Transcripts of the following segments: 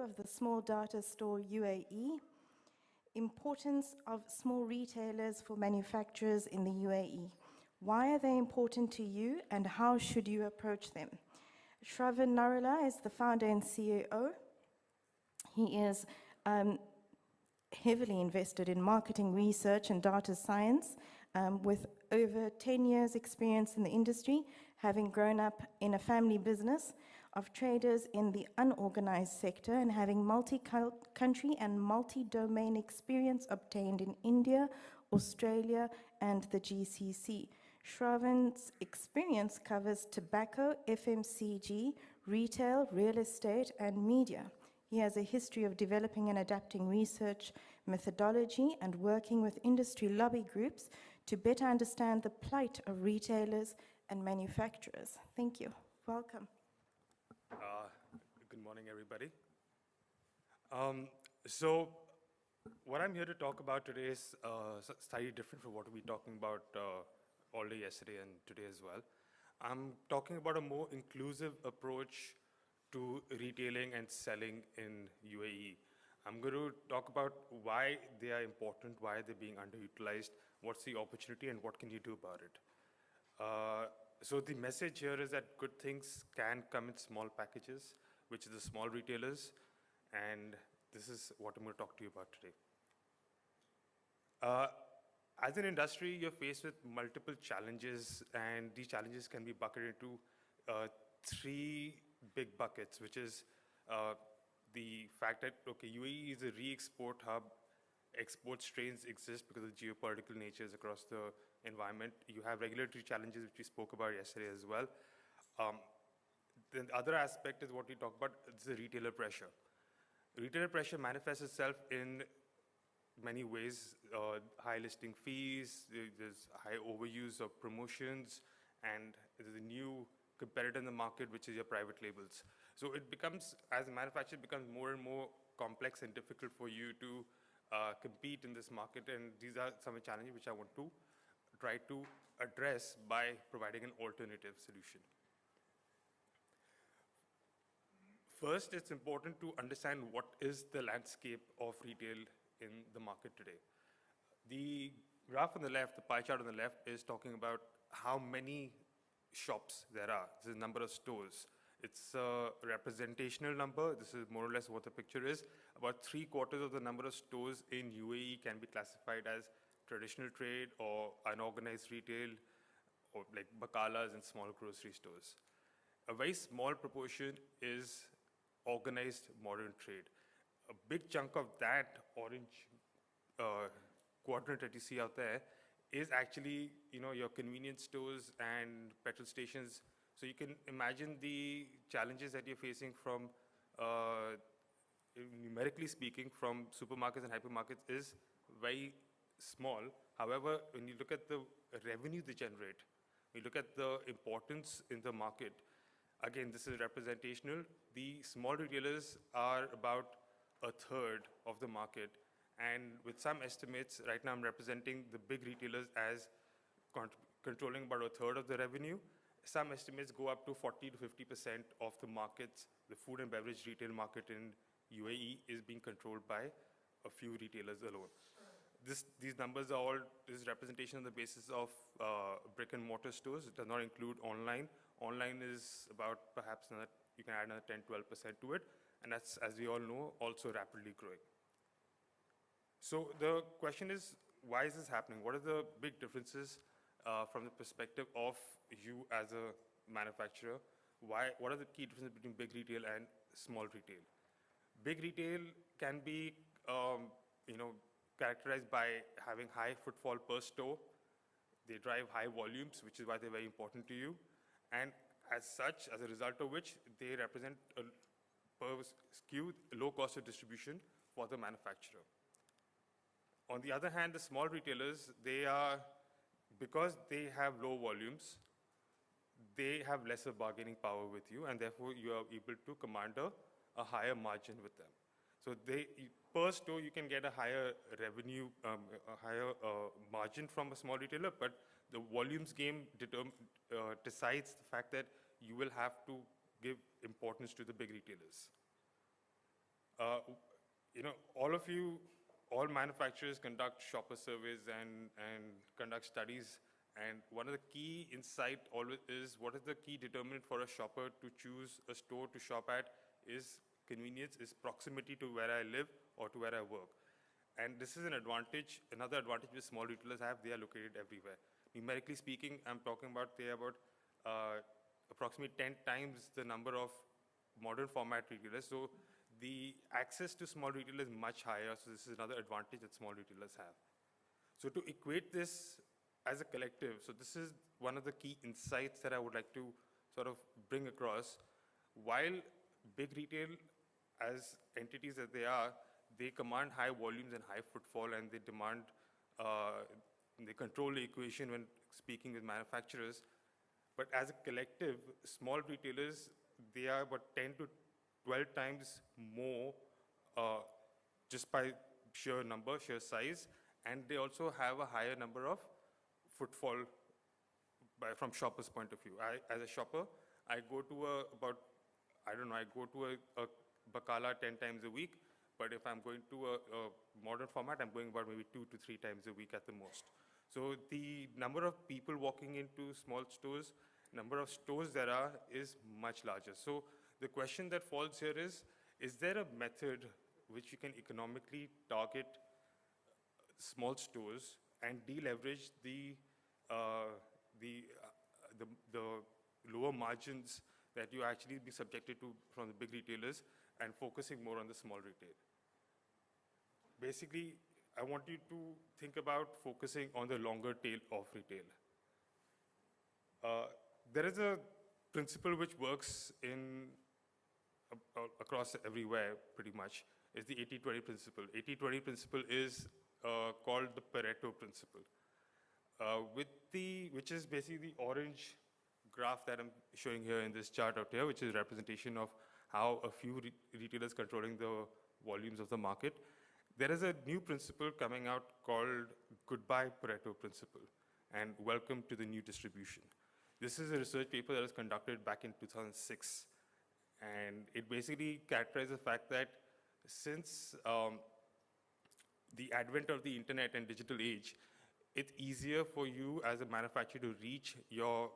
of the Small Data Store UAE, importance of small retailers for manufacturers in the UAE. Why are they important to you and how should you approach them? Shravan Narula is the founder and CEO. He is heavily invested in marketing research and data science, with over 10 years experience in the industry, having grown up in a family business of traders in the unorganized sector and having multi-country and multi-domain experience obtained in India, Australia, and the GCC. Shravan's experience covers tobacco, FMCG, retail, real estate, and media. He has a history of developing and adapting research methodology and working with industry lobby groups to better understand the plight of retailers and manufacturers. Thank you. Welcome. Good morning, everybody. So what I'm here to talk about today is slightly different from what we were talking about all day yesterday and today as well. I'm talking about a more inclusive approach to retailing and selling in UAE. I'm going to talk about why they are important, why they're being underutilized, what's the opportunity, and what can you do about it. So the message here is that good things can come in small packages, which is the small retailers, and this is what I'm going to talk to you about today. As an industry, you're faced with multiple challenges, and these challenges can be bucketed into three big buckets, which is the fact that, okay, UAE is a re-export hub. Export strains exist because of geopolitical natures across the environment. You have regulatory challenges, which we spoke about yesterday as well. The other aspect is what we talked about, it's the retailer pressure. Retailer pressure manifests itself in many ways, high listing fees, there's high overuse of promotions, and there's a new competitor in the market, which is your private labels. So it becomes, as a manufacturer, it becomes more and more complex and difficult for you to compete in this market, and these are some of the challenges which I want to try to address by providing an alternative solution. First, it's important to understand what is the landscape of retail in the market today. The graph on the left, the pie chart on the left, is talking about how many shops there are. This is the number of stores. It's a representational number. This is more or less what the picture is. About 3/4 of the number of stores in UAE can be classified as traditional trade or unorganized retail, or like bakalas and small grocery stores. A very small proportion is organized modern trade. A big chunk of that orange quadrant that you see out there is actually, your convenience stores and petrol stations. So you can imagine the challenges that you're facing from, numerically speaking, from supermarkets and hypermarkets is very small. However, when you look at the revenue they generate, when you look at the importance in the market, again, this is representational. The small retailers are about 1/3 of the market. And with some estimates, right now I'm representing the big retailers as controlling about 1/3 of the revenue. Some estimates go up to 40 to 50% of the markets. The food and beverage retail market in UAE is being controlled by a few retailers alone. These numbers are all, this is representation on the basis of brick and mortar stores. It does not include online. Online is about perhaps another, you can add another 10, 12% to it. And that's, as we all know, also rapidly growing. So the question is, why is this happening? What are the big differences from the perspective of you as a manufacturer? What are the key differences between big retail and small retail? Big retail can be, characterized by having high footfall per store. They drive high volumes, which is why they're very important to you. And as such, as a result of which, they represent a per SKU low cost of distribution for the manufacturer. On the other hand, the small retailers, because they have low volumes, they have lesser bargaining power with you, and therefore you are able to command a higher margin with them. So per store, you can get a higher revenue, a higher margin from a small retailer, but the volumes game decides the fact that you will have to give importance to the big retailers. Uh, all of you, all manufacturers conduct shopper surveys and conduct studies. And one of the key insight always is what is the key determinant for a shopper to choose a store to shop at is convenience, is proximity to where I live or to where I work. And this is an advantage, another advantage which small retailers have, they are located everywhere. Numerically speaking, I'm talking about they are about approximately 10 times the number of modern format retailers. So the access to small retail is much higher. So this is another advantage that small retailers have. So to equate this as a collective, so this is one of the key insights that I would like to sort of bring across. While big retail, as entities that they command high volumes and high footfall, and they demand, they control the equation when speaking with manufacturers. But as a collective, small retailers, they are about 10 to 12 times more just by sheer number, sheer size, and they also have a higher number of footfall from shoppers' point of view. As a shopper, I go to I go to a Bacala 10 times a week, but if I'm going to a modern format, I'm going about maybe 2 to 3 times a week at the most. So the number of people walking into small stores, number of stores there are is much larger. So the question that falls here is there a method which you can economically target small stores and deleverage the lower margins that you actually be subjected to from the big retailers and focusing more on the small retail? Basically, I want you to think about focusing on the longer tail of retail. There is a principle which works across everywhere pretty much. It's the 80-20 principle. 80-20 principle is called the Pareto principle, which is basically the orange graph that I'm showing here in this chart out here, which is a representation of how a few retailers controlling the volumes of the market. There is a new principle coming out called Goodbye Pareto principle, and welcome to the new distribution. This is a research paper that was conducted back in 2006, and it basically characterizes the fact that since the advent of the internet and digital age, it's easier for you as a manufacturer to reach your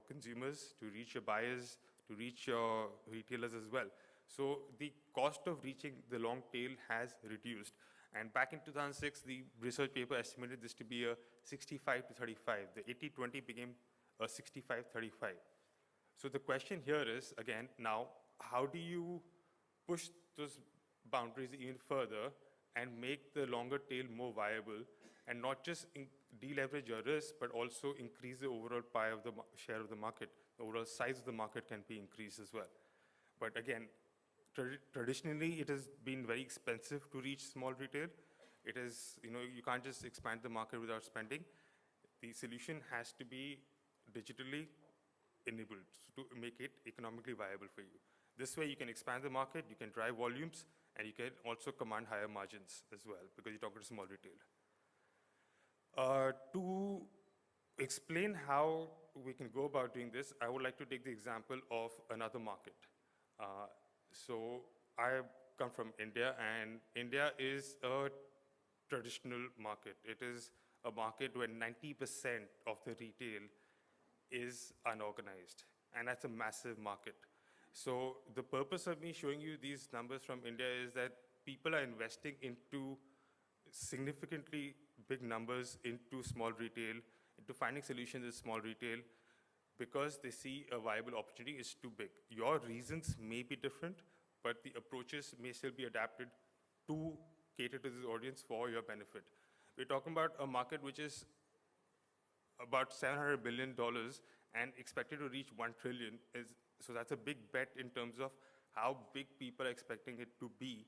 consumers, to reach your buyers, to reach your retailers as well. So the cost of reaching the long tail has reduced. And back in 2006, the research paper estimated this to be a 65 to 35. The 80-20 became a 65-35. So the question here is, again, now, how do you push those boundaries even further and make the longer tail more viable, and not just deleverage your risk, but also increase the overall pie of the share of the market? The overall size of the market can be increased as well. But again, traditionally, it has been very expensive to reach small retail. It is, you can't just expand the market without spending. The solution has to be digitally enabled to make it economically viable for you. This way, you can expand the market, you can drive volumes, and you can also command higher margins as well, because you're talking to small retail. To explain how we can go about doing this, I would like to take the example of another market. So I come from India, and India is a traditional market. It is a market where 90% of the retail is unorganized, and that's a massive market. So the purpose of me showing you these numbers from India is that people are investing into significantly big numbers into small retail, into finding solutions in small retail, because they see a viable opportunity is too big. Your reasons may be different, but the approaches may still be adapted to cater to this audience for your benefit. We're talking about a market which is about $700 billion and expected to reach 1 trillion. So that's a big bet in terms of how big people are expecting it to be,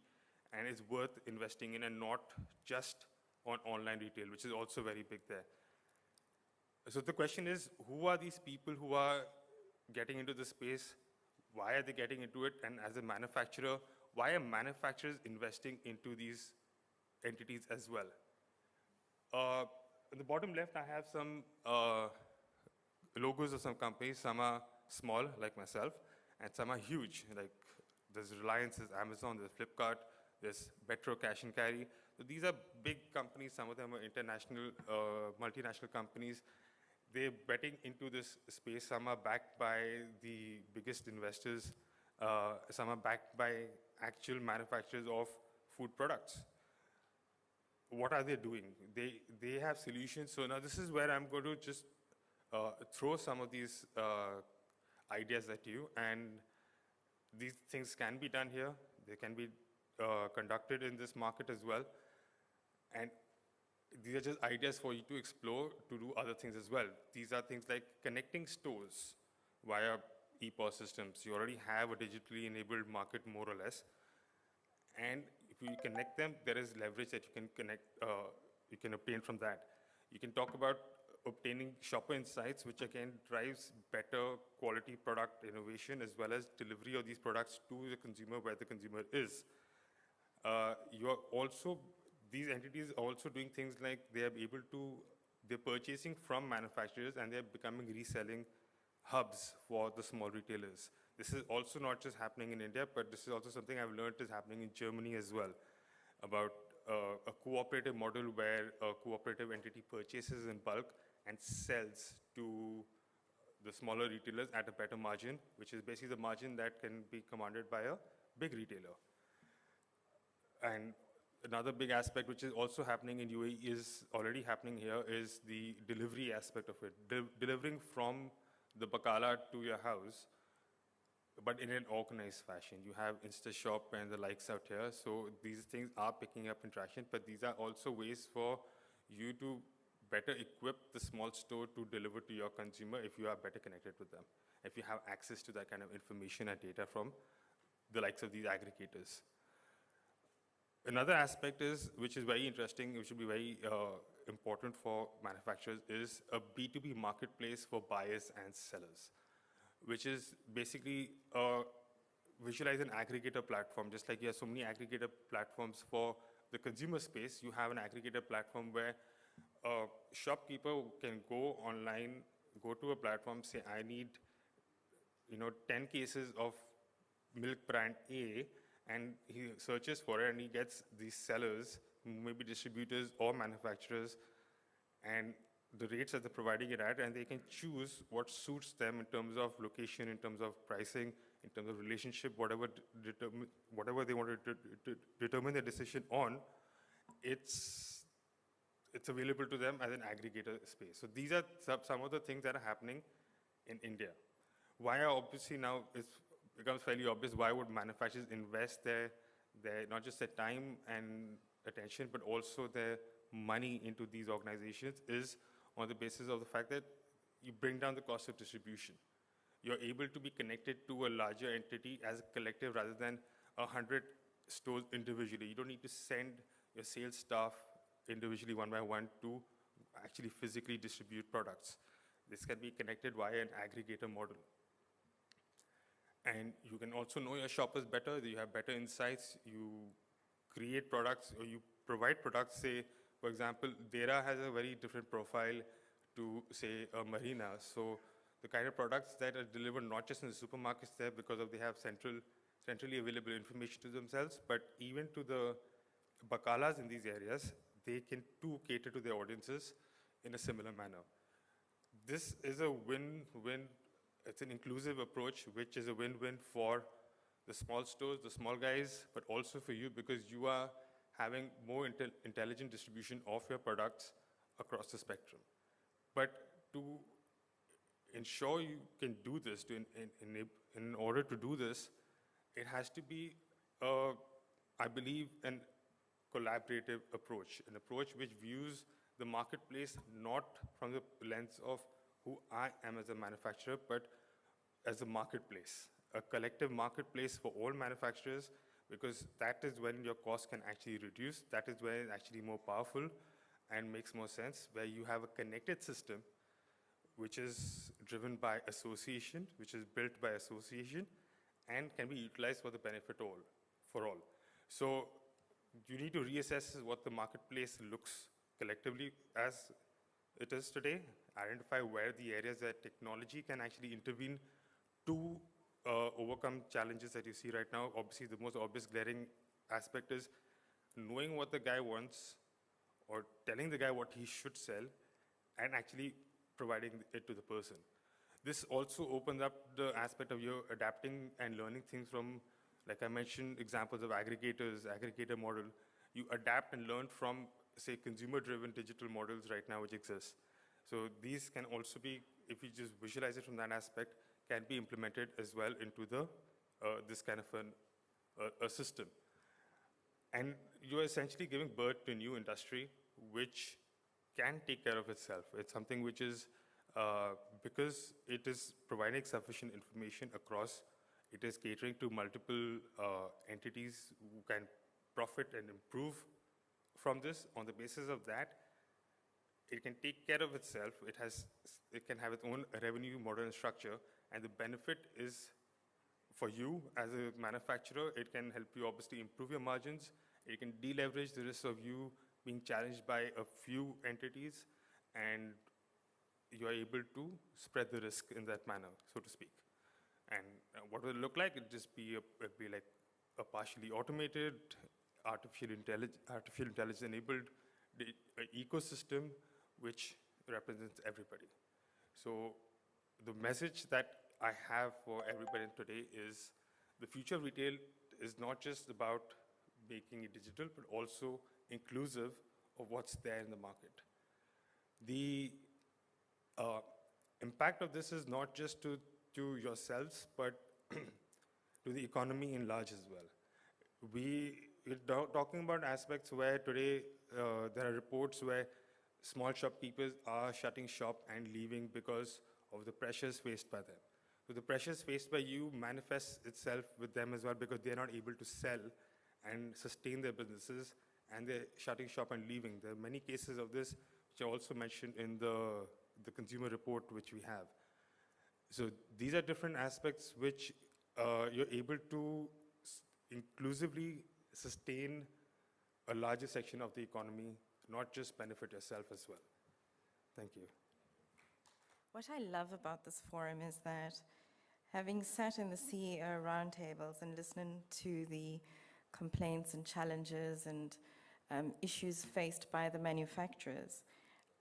and it's worth investing in, and not just on online retail, which is also very big there. So the question is, who are these people who are getting into the space? Why are they getting into it? And as a manufacturer, why are manufacturers investing into these entities as well? On the bottom left, I have some logos of some companies. Some are small, like myself, and some are huge, like there's Reliance, there's Amazon, there's Flipkart, there's Metro Cash and Carry. So these are big companies. Some of them are international, multinational companies. They're betting into this space. Some are backed by the biggest investors. Some are backed by actual manufacturers of food products. What are they doing? They have solutions. So now this is where I'm going to just throw some of these ideas at you. And these things can be done here. They can be conducted in this market as well. And these are just ideas for you to explore, to do other things as well. These are things like connecting stores via EPOS systems. You already have a digitally enabled market, more or less. And if you connect them, there is leverage that you can obtain from that. You can talk about obtaining shopper insights, which again drives better quality product innovation as well as delivery of these products to the consumer where the consumer is. These entities are also doing things like they're purchasing from manufacturers and they're becoming reselling hubs for the small retailers. This is also not just happening in India, but this is also something I've learned is happening in Germany as well, about a cooperative model where a cooperative entity purchases in bulk and sells to the smaller retailers at a better margin, which is basically the margin that can be commanded by a big retailer. And another big aspect which is also happening in UAE is already happening here is the delivery aspect of it. Delivering from the bakala to your house, but in an organized fashion. You have InstaShop and the likes out here, so these things are picking up in traction, but these are also ways for you to better equip the small store to deliver to your consumer if you are better connected with them, if you have access to that kind of information and data from the likes of these aggregators. Another aspect which is very interesting, which will be very important for manufacturers, is a B2B marketplace for buyers and sellers, which is basically visualize an aggregator platform. Just like you have so many aggregator platforms for the consumer space, you have an aggregator platform where a shopkeeper can go online, go to a platform, say, I need 10 cases of milk brand A, and he searches for it and he gets these sellers, maybe distributors or manufacturers, and the rates that they're providing it at, and they can choose what suits them in terms of location, in terms of pricing, in terms of relationship, whatever they want to determine their decision on, it's available to them as an aggregator space. So these are some of the things that are happening in India. Why are obviously now it becomes fairly obvious why would manufacturers invest their not just their time and attention, but also their money into these organizations is on the basis of the fact that you bring down the cost of distribution. You're able to be connected to a larger entity as a collective rather than 100 stores individually. You don't need to send your sales staff individually one by one to actually physically distribute products. This can be connected via an aggregator model. And you can also know your shoppers better, you have better insights, you create products or you provide products. Say, for example, Dera has a very different profile to, say, a Marina. So the kind of products that are delivered not just in the supermarkets there because they have centrally available information to themselves, but even to the bakalas in these areas, they can too cater to their audiences in a similar manner. This is a win-win. It's an inclusive approach, which is a win-win for the small stores, the small guys, but also for you because you are having more intelligent distribution of your products across the spectrum. But to ensure you can do this, in order to do this, it has to be, I believe, an collaborative approach, an approach which views the marketplace not from the lens of who I am as a manufacturer, but as a marketplace, a collective marketplace for all manufacturers, because that is when your cost can actually reduce. That is when it's actually more powerful and makes more sense, where you have a connected system which is driven by association, which is built by association, and can be utilized for the benefit for all. So you need to reassess what the marketplace looks collectively as it is today, identify where the areas that technology can actually intervene to overcome challenges that you see right now. Obviously, the most obvious glaring aspect is knowing what the guy wants or telling the guy what he should sell and actually providing it to the person. This also opens up the aspect of you adapting and learning things from, like I mentioned, examples of aggregators, aggregator model. You adapt and learn from, say, consumer-driven digital models right now which exist. So these can also be, if you just visualize it from that aspect, can be implemented as well into the this kind of a system. And you're essentially giving birth to a new industry which can take care of itself. It's something which is, because it is providing sufficient information across, it is catering to multiple entities who can profit and improve from this. On the basis of that, it can take care of itself. It can have its own revenue model and structure, and the benefit is for you as a manufacturer. It can help you obviously improve your margins. It can deleverage the risk of you being challenged by a few entities, and you are able to spread the risk in that manner, so to speak. And what will it look like? It'd just be like a partially automated, artificial intelligence enabled ecosystem which represents everybody. So the message that I have for everybody today is the future of retail is not just about making it digital, but also inclusive of what's there in the market. The impact of this is not just to yourselves, but to the economy in large as well. We're talking about aspects where today there are reports where small shopkeepers are shutting shop and leaving because of the pressures faced by them. So the pressures faced by you manifests itself with them as well, because they're not able to sell and sustain their businesses, and they're shutting shop and leaving. There are many cases of this, which are also mentioned in the consumer report which we have. So these are different aspects which you're able to inclusively sustain a larger section of the economy, not just benefit yourself as well. Thank you. What I love about this forum is that having sat in the CEO roundtables and listened to the complaints and challenges and issues faced by the manufacturers,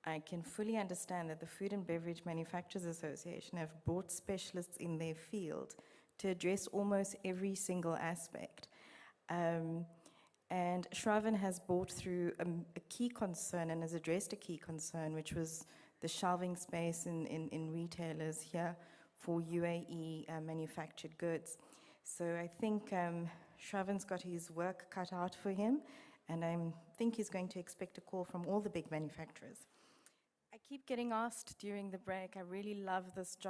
I can fully understand that the Food and Beverage Manufacturers Association have brought specialists in their field to address almost every single aspect. And Shravan has brought through a key concern and has addressed a key concern, which was the shelving space in retailers here for UAE manufactured goods. So I think Shravan's got his work cut out for him, and I think he's going to expect a call from all the big manufacturers. I keep getting asked during the break, I really love this job.